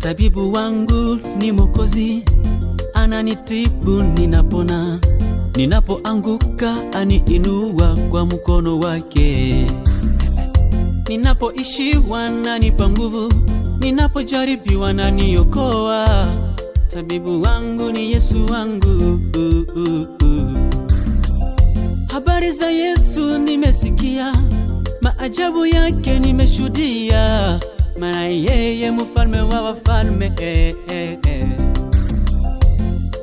Tabibu wangu ni Mwokozi, ananitibu ninapona. Ninapoanguka aniinua kwa mkono wake. Ninapoishiwa ananipa nguvu, ninapojaribiwa ananiokoa. Tabibu wangu ni Yesu wangu. Habari za Yesu nimesikia, maajabu yake nimeshuhudia, maana yeye mfalme wa wafalme.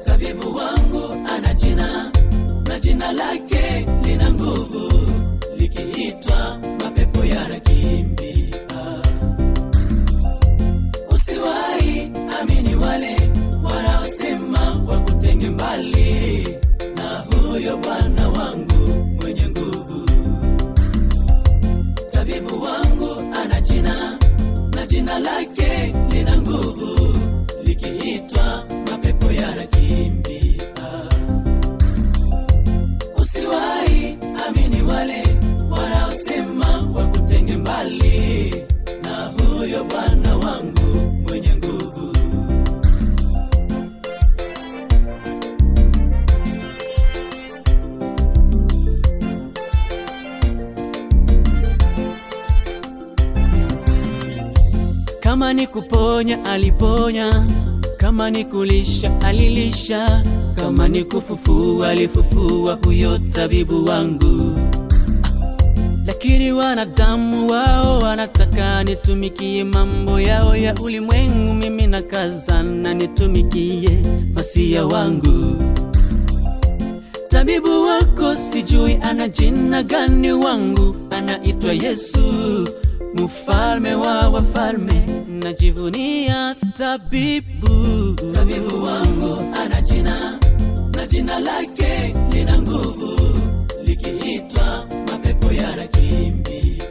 Tabibu wangu ana jina, na jina lake lina nguvu, likiitwa mapepo yanakimbia. Usiwahi amini wale wanaosema wakutenge mbali na huyo Bwana wangu mwenye nguvu. Tabibu wangu ana jina, na jina lake lina nguvu, likiitwa mapepo yanakimbia. Usiwahi amini wale wanaosema wakutenge mbali na huyo Bwana wangu mwenye nguvu. Kama ni kuponya aliponya, kama ni kulisha alilisha, kama ni kufufua alifufua huyo tabibu wangu. Lakini wanadamu wao wanataka nitumikie mambo yao ya ulimwengu, mimi nakazana nitumikie Masia wangu. Tabibu wako sijui ana jina gani, wangu anaitwa Yesu, mfalme wa wafalme, najivunia tabibu. Tabibu wangu ana jina, na jina lake lina nguvu, likiitwa mapepo yanakimbia.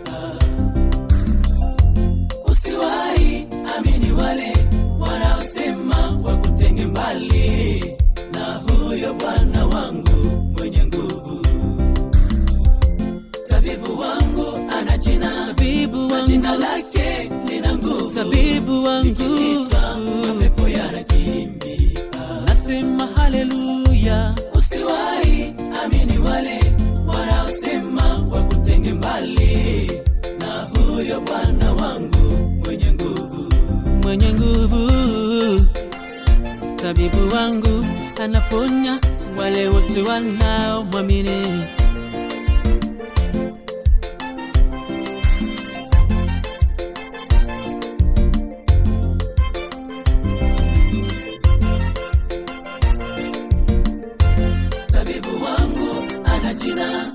Usiwahi amini wale wanaosema wakutenge mbali na huyo Bwana wangu mwenye nguvu. Tabibu wangu ana jina, tabibu wangu, na jina lake lina nguvu, tabibu wangu, likiitwa mapepo yanakimbia. Nasema haleluya. Usiwahi amini wale wanaosema wakutenge mbali na huyo Bwana wangu mwenye nguvu, mwenye nguvu. Tabibu wangu anaponya wale wote wanaomwamini. Tabibu wangu ana jina,